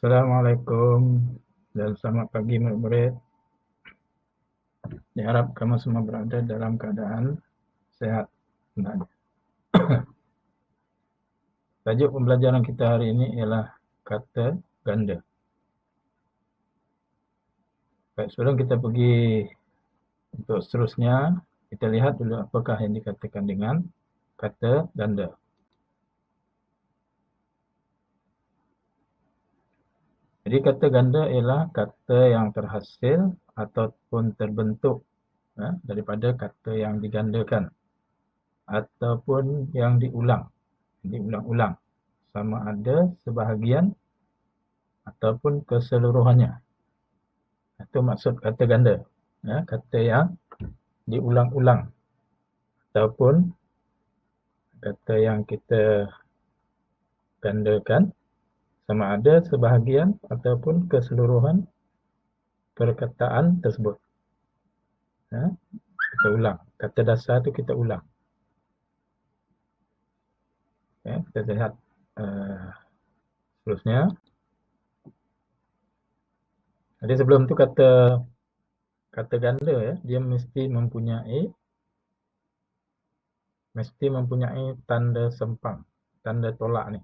Assalamualaikum dan selamat pagi murid-murid. Diharap kamu semua berada dalam keadaan sehat. Tajuk pembelajaran kita hari ini ialah kata ganda. Baik, sebelum kita pergi untuk seterusnya, kita lihat dulu apakah yang dikatakan dengan kata ganda. Jadi kata ganda ialah kata yang terhasil ataupun terbentuk daripada kata yang digandakan ataupun yang diulang-ulang, sama ada sebahagian ataupun keseluruhannya. Itu maksud kata ganda. Kata yang diulang-ulang ataupun kata yang kita gandakan, sama ada sebahagian ataupun keseluruhan perkataan tersebut. Kita ulang. Kata dasar itu kita ulang. Kita lihat seterusnya. Jadi sebelum itu kata ganda dia mesti mempunyai tanda sempang, tanda tolak ni.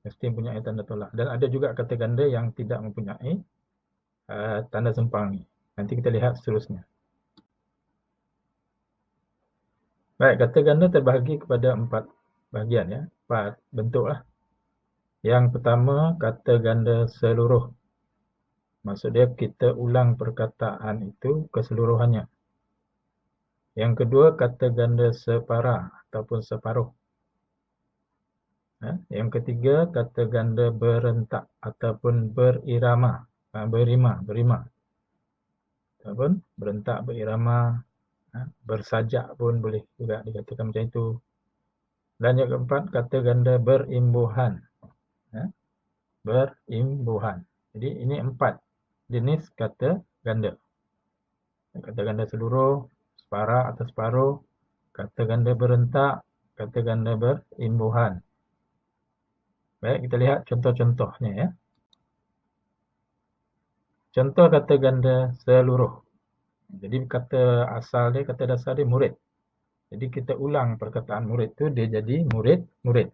Mesti mempunyai tanda tolak. Dan ada juga kata ganda yang tidak mempunyai tanda sempang ni. Nanti kita lihat seterusnya. Baik, kata ganda terbahagi kepada 4 bahagian 4 bentuk lah. Yang pertama, kata ganda seluruh. Maksudnya kita ulang perkataan itu keseluruhannya. Yang kedua, kata ganda separa ataupun separuh. Yang ketiga, kata ganda berentak ataupun berima. Ataupun berentak, berirama, bersajak pun boleh juga dikatakan macam itu. Dan yang keempat, kata ganda berimbuhan. Berimbuhan. Jadi ini 4 jenis kata ganda. Kata ganda seluruh, separa atau separuh, kata ganda berentak, kata ganda berimbuhan. Baik, kita lihat contoh-contohnya. Contoh kata ganda seluruh. Jadi kata dasar dia murid. Jadi kita ulang perkataan murid tu, dia jadi murid-murid.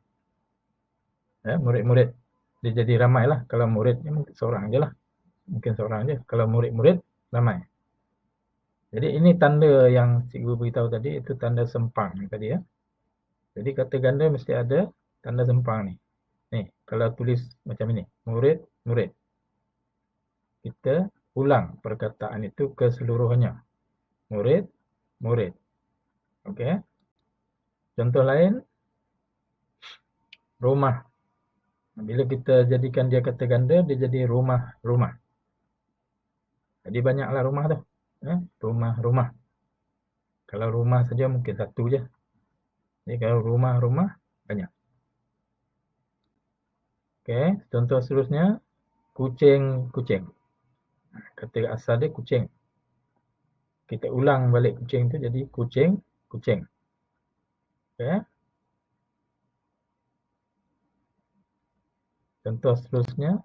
Murid-murid. Dia jadi ramai lah. Kalau muridnya mungkin seorang je lah. Kalau murid-murid, ramai. Jadi ini tanda yang cikgu beritahu tadi, itu tanda sempang tadi ya. Jadi kata ganda mesti ada tanda sempang ni. Ni, kalau tulis macam ini, murid-murid. Kita ulang perkataan itu keseluruhannya. Murid-murid. Okey. Contoh lain, rumah. Bila kita jadikan dia kata ganda, dia jadi rumah-rumah. Jadi banyaklah rumah tu. Rumah-rumah. Kalau rumah saja mungkin satu je. Jadi kalau rumah-rumah, banyak. Okey, contoh seterusnya, kucing-kucing. Kata asal dia kucing. Kita ulang balik kucing tu jadi kucing-kucing. Okey. Contoh seterusnya,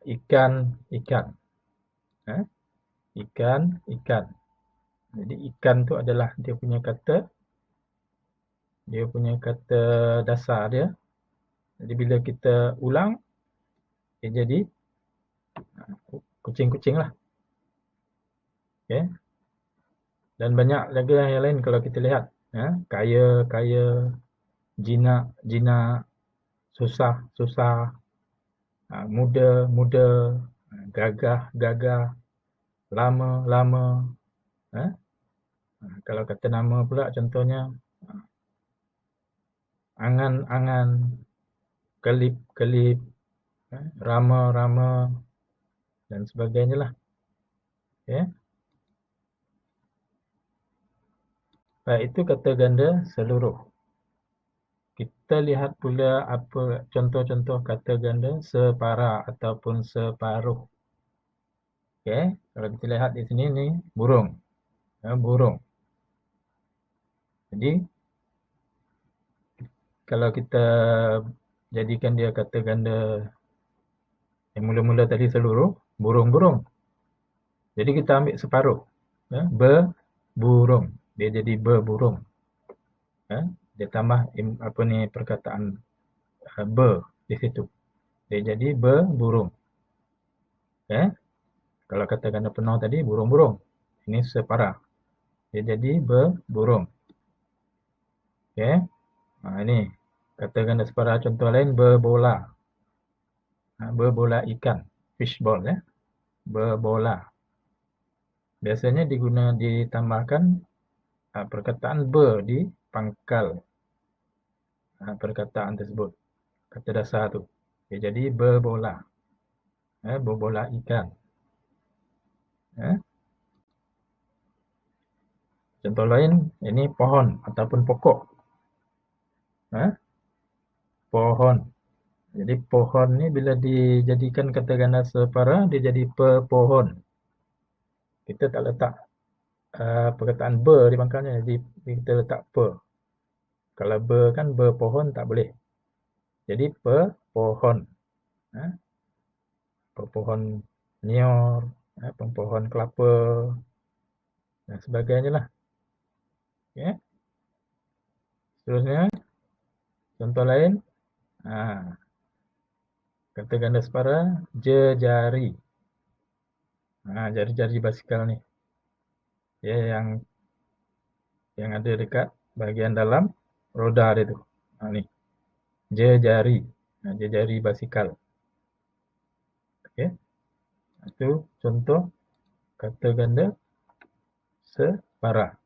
ikan-ikan. Ikan-ikan. Jadi ikan tu adalah dia punya dasar dia. Jadi bila kita ulang, dia jadi kucing-kucing lah. Okay. Dan banyak lagi yang lain kalau kita lihat. Kaya, jinak, susah, muda, gagah, lama. Kalau kata nama pula contohnya, angan, kelip, rama, dan sebagainya lah. Okay. Baik, itu kata ganda seluruh. Kita lihat pula apa contoh-contoh kata ganda separa ataupun separuh. Okey, kalau kita lihat di sini ni burung. Burung. Jadi kalau kita jadikan dia kata ganda yang mula-mula tadi seluruh, burung-burung. Jadi kita ambil separuh. Ya, berburung. Dia jadi berburung. Ya, dia tambah apa ni perkataan ber di situ. Dia jadi berburung. Ya. Kalau kata ganda penuh tadi burung-burung. Ini separah. Dia jadi berburung. Okey. Ini kata ganda separah contoh lain berbola. Berbola ikan. Fishball ya. Berbola. Biasanya ditambahkan perkataan ber di pangkal perkataan tersebut. Kata dasar tu. Dia jadi berbola. Berbola ikan. Contoh lain, ini pohon ataupun pokok. Pohon. Jadi pohon ni bila dijadikan kata ganda separa, dia jadi pepohon. Kita tak letak perkataan ber di pangkalnya, jadi kita letak pe. Kalau ber kan berpohon tak boleh. Jadi pepohon. Pepohon nyor, pepohon kelapa dan sebagainya lah. Okay. Seterusnya, contoh lain, kata ganda separa, jejari. Jari-jari basikal ni. Ya, yang ada dekat bahagian dalam roda dia tu. Ni. Jejari. Jejari basikal. Okey. Itu contoh kata ganda separa.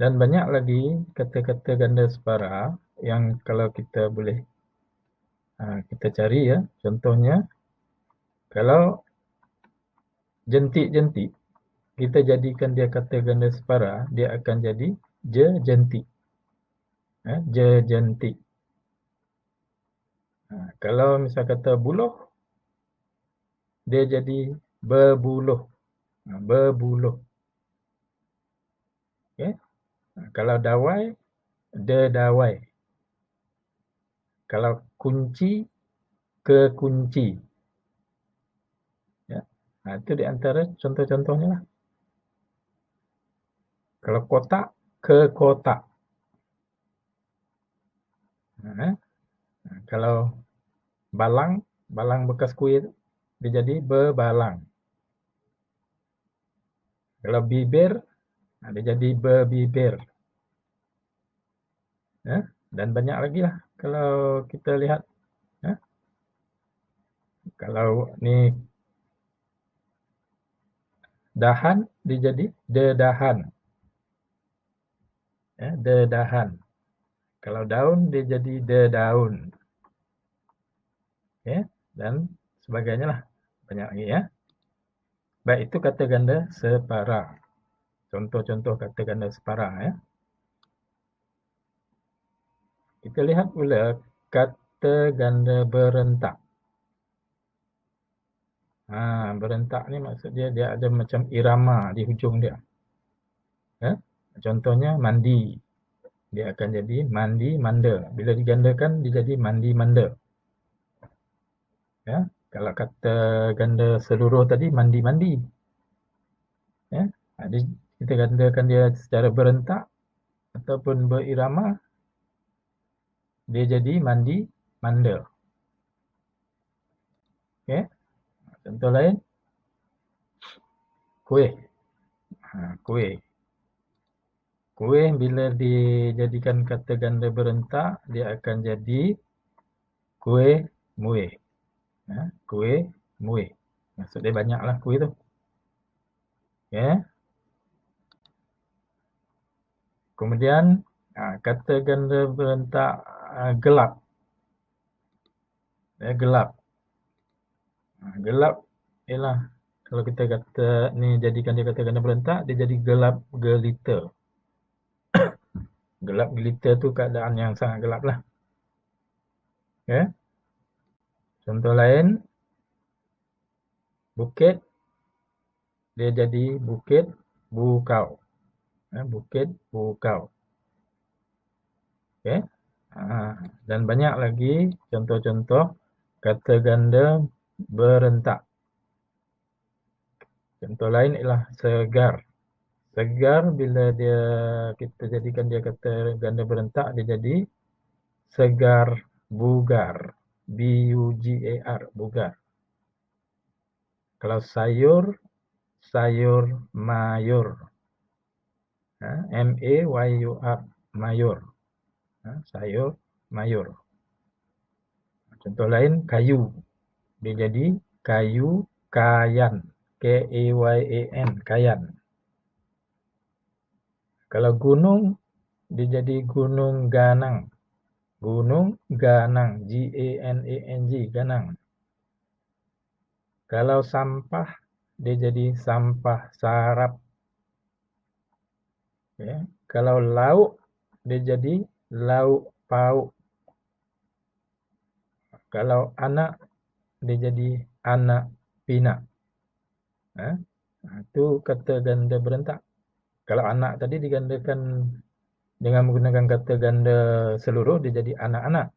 Dan banyak lagi kata-kata ganda separa yang kalau kita boleh kita cari ya. Contohnya, kalau jentik-jentik, kita jadikan dia kata ganda separa, dia akan jadi jejentik. Jejentik. Kalau misal kata buluh, dia jadi berbuluh. Berbuluh. Okay. Kalau dawai, dedawai. Kalau kunci, kekunci. Ya. Itu di antara contoh-contohnya lah. Kalau kotak, ke kotak. Kalau balang, balang bekas kuih dia jadi bebalang. Kalau bibir, dia jadi berbibir. Dan banyak lagi lah kalau kita lihat. Kalau ni dahan, dia jadi dedahan. Dedahan. Kalau daun, dia jadi dedaun. Dan sebagainya lah. Banyak lagi ya. Baik, itu kata ganda separa. Contoh-contoh kata ganda separa ya. Kita lihat pula kata ganda berentak. Berentak ni maksud dia ada macam irama di hujung dia. Contohnya mandi. Dia akan jadi mandi manda. Bila digandakan dia jadi mandi manda. Kalau kata ganda seluruh tadi mandi mandi. Kita gandakan dia secara berentak ataupun berirama, dia jadi mandi manda. Okey. Contoh lain, kuih. Kuih. Kuih bila dijadikan kata ganda berentak, dia akan jadi kuih muih. Kuih muih. Maksud dia banyaklah kuih tu. Okey. Kemudian kata ganda berentak gelap. Gelap. Gelap ialah kalau kita kata ni jadikan dia kata ganda berentak, dia jadi gelap gelita. Gelap gelita tu keadaan yang sangat gelap lah. Okay. Contoh lain, bukit, dia jadi bukit bukau. Bukit bukau. Oke. Dan banyak lagi contoh-contoh kata ganda berentak. Contoh lain ialah segar. Segar bila kita jadikan dia kata ganda berentak, dia jadi segar bugar. B-U-G-A-R, bugar. Kalau sayur, sayur mayur. M-A-Y-U-R, mayur. Sayur mayur. Contoh lain, kayu. Dia jadi kayu kayan. K-A-Y-A-N, kayan. Kalau gunung, dia jadi gunung ganang. Gunung ganang. G-A-N-A-N-G, ganang. Kalau sampah, dia jadi sampah sarap. Ya. Kalau lauk, dia jadi lauk pauk. Kalau anak, dia jadi anak pinak. Itu kata ganda berentak. Kalau anak tadi digandakan dengan menggunakan kata ganda seluruh, dia jadi anak-anak.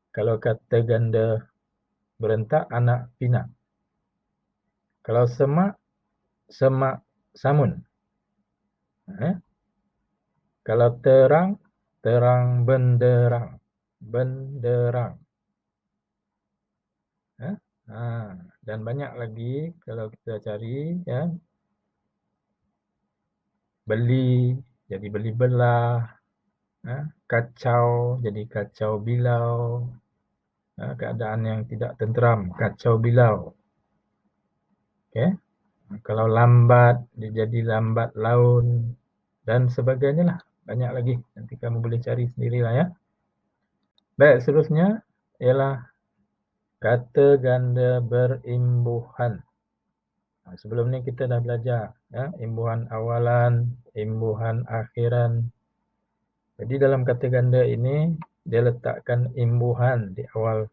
Kalau kata ganda berentak, anak pinak. Kalau semak, semak samun. Kalau terang, terang benderang. Benderang. Dan banyak lagi kalau kita cari, ya. Beli, jadi beli belah. Kacau, jadi kacau bilau. Keadaan yang tidak tenteram, kacau bilau. Okay. Kalau lambat, dia jadi lambat laun. Dan sebagainya lah. Banyak lagi. Nanti kamu boleh cari sendirilah, ya. Baik, seterusnya ialah kata ganda berimbuhan. Sebelum ni kita dah belajar, ya, imbuhan awalan, imbuhan akhiran. Jadi dalam kata ganda ini, dia letakkan imbuhan di awal,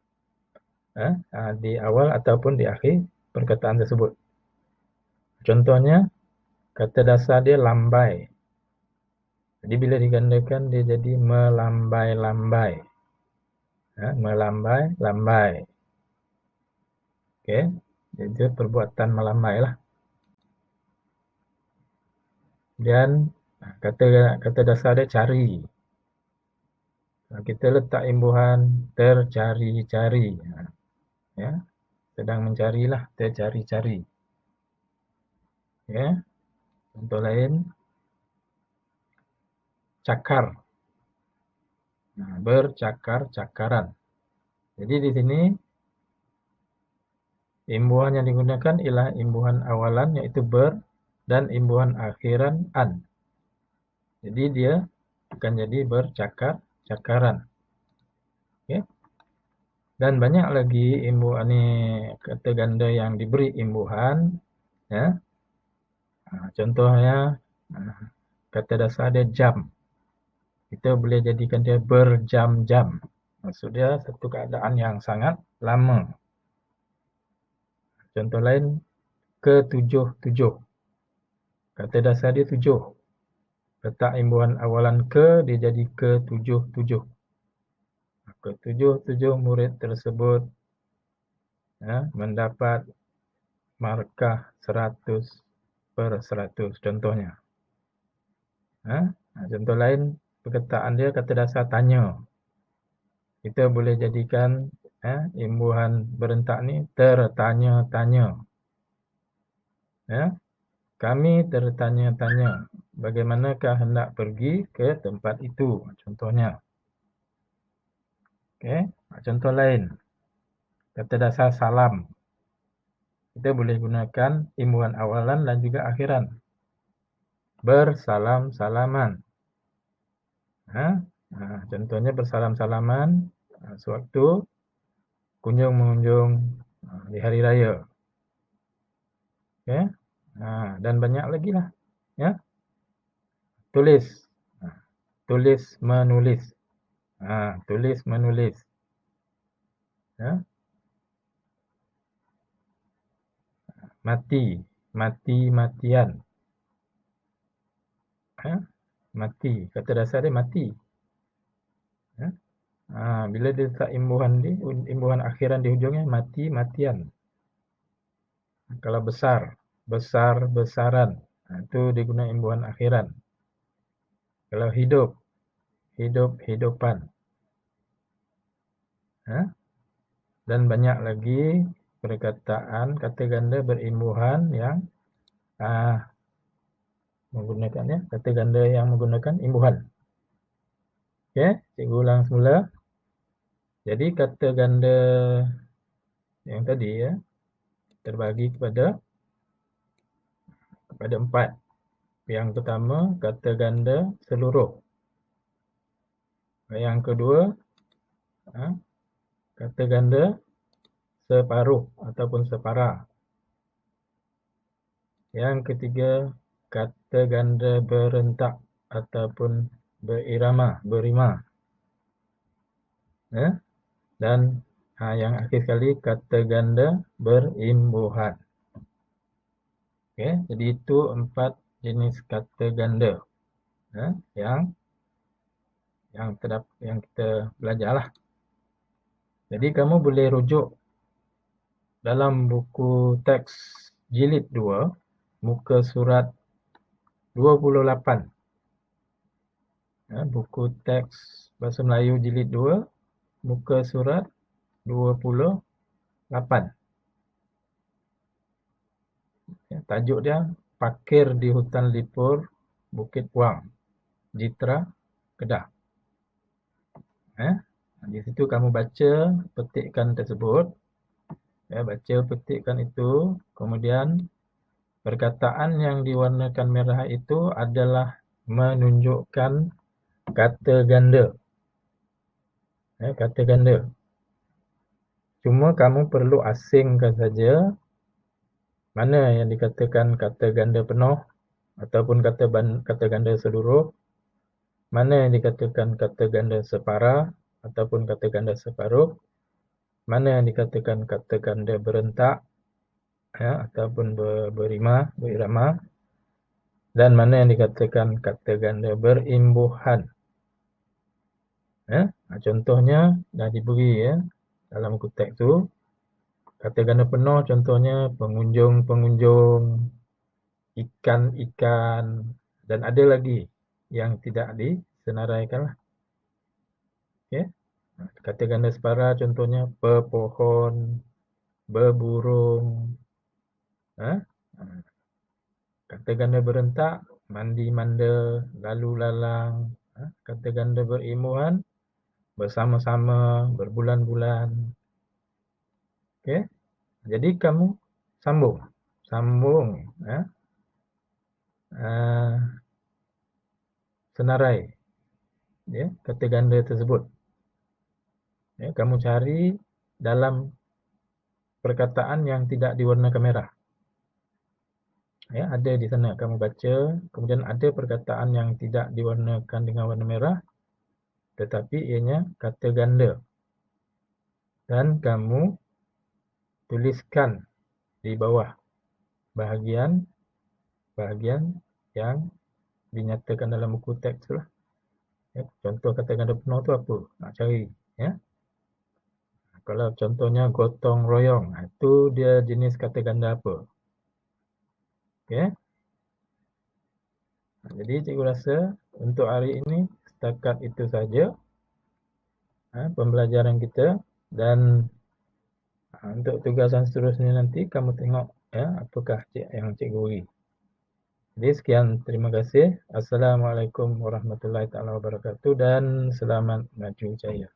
di awal ataupun di akhir perkataan tersebut. Contohnya, kata dasar dia lambai. Jadi bila digandakan, dia jadi melambai-lambai. Melambai-lambai. Okey, jadi perbuatan melambai lah. Dan kata dasar dia cari. Kita letak imbuhan tercari-cari. Ya, sedang mencarilah, tercari-cari. Ya. Contoh lain, cakar. Bercakar-cakaran. Jadi di sini imbuhan yang digunakan ialah imbuhan awalan yaitu ber dan imbuhan akhiran an. Jadi dia akan jadi bercakar-cakaran. Okay. Dan banyak lagi imbuhan ini kata ganda yang diberi imbuhan. Ya. Contohnya kata dasar dia jam. Kita boleh jadikan dia berjam-jam. Maksudnya satu keadaan yang sangat lama. Contoh lain, ketujuh-tujuh. Kata dasar dia tujuh. Letak imbuhan awalan ke, dia jadi ketujuh-tujuh. Ketujuh-tujuh murid tersebut mendapat markah 100/100. Contohnya. Contoh lain, perkataan dia kata dasar tanya. Kita boleh jadikan imbuhan berentak ni tertanya-tanya. Kami tertanya-tanya bagaimanakah hendak pergi ke tempat itu. Contohnya. Okay. Contoh lain. Kata dasar salam. Kita boleh gunakan imbuhan awalan dan juga akhiran. Bersalam-salaman. Contohnya bersalam-salaman sewaktu kunjung-mengunjung di hari raya. Okay. Dan banyak lagi lah. Ya. Tulis. Tulis menulis. Tulis menulis. Ya. Mati. Mati-matian. Mati. Kata dasar dia mati. Ya. Bila dia letak imbuhan akhiran di hujungnya, mati, matian. Kalau besar, besar, besaran. Itu diguna imbuhan akhiran. Kalau hidup, hidup, hidupan. Ya. Dan banyak lagi perkataan kata ganda berimbuhan yang menggunakannya, kata ganda yang menggunakan imbuhan. Oke, cikgu ulang semula. Jadi kata ganda yang tadi ya terbagi kepada 4. Yang pertama kata ganda seluruh. Yang kedua kata ganda separuh ataupun separa. Yang ketiga kata ganda berentak ataupun berima. Ya. Dan yang akhir sekali kata ganda berimbuhan. Okey, jadi itu 4 jenis kata ganda yang kita belajarlah. Jadi kamu boleh rujuk dalam buku teks jilid 2 muka surat 28. Buku teks Bahasa Melayu jilid 2 muka surat 28. Tajuk dia Pakir di Hutan Lipur Bukit Puang, Jitra, Kedah. Di situ kamu baca petikan tersebut. Baca petikan itu, kemudian perkataan yang diwarnakan merah itu adalah menunjukkan kata ganda. Kata ganda. Cuma kamu perlu asingkan saja mana yang dikatakan kata ganda penuh ataupun kata ganda seluruh, mana yang dikatakan kata ganda separa ataupun kata ganda separuh, mana yang dikatakan kata ganda berentak ataupun berirama, dan mana yang dikatakan kata ganda berimbuhan. Contohnya dah diberi dalam buku teks tu. Kata ganda penuh contohnya pengunjung-pengunjung, ikan-ikan, dan ada lagi yang tidak disenaraikan lah. Okay. Kata ganda separa contohnya pepohon, beburung. Kata ganda berentak mandi-manda, lalu-lalang. Kata ganda berimbuhan bersama-sama, berbulan-bulan. Okey. Jadi kamu sambung senarai kata ganda tersebut. Kamu cari dalam perkataan yang tidak diwarnakan merah. Ada di sana kamu baca, kemudian ada perkataan yang tidak diwarnakan dengan warna merah tetapi ianya kata ganda. Dan kamu tuliskan di bawah bahagian yang dinyatakan dalam buku teks lah. Contoh kata ganda penuh tu apa? Nak cari. Kalau contohnya gotong royong, itu dia jenis kata ganda apa? Okey. Jadi cikgu rasa untuk hari ini setakat itu saja pembelajaran kita, dan untuk tugasan seterusnya nanti kamu tengok apakah yang cikgu beri. Jadi sekian, terima kasih. Assalamualaikum warahmatullahi wabarakatuh dan selamat maju jaya.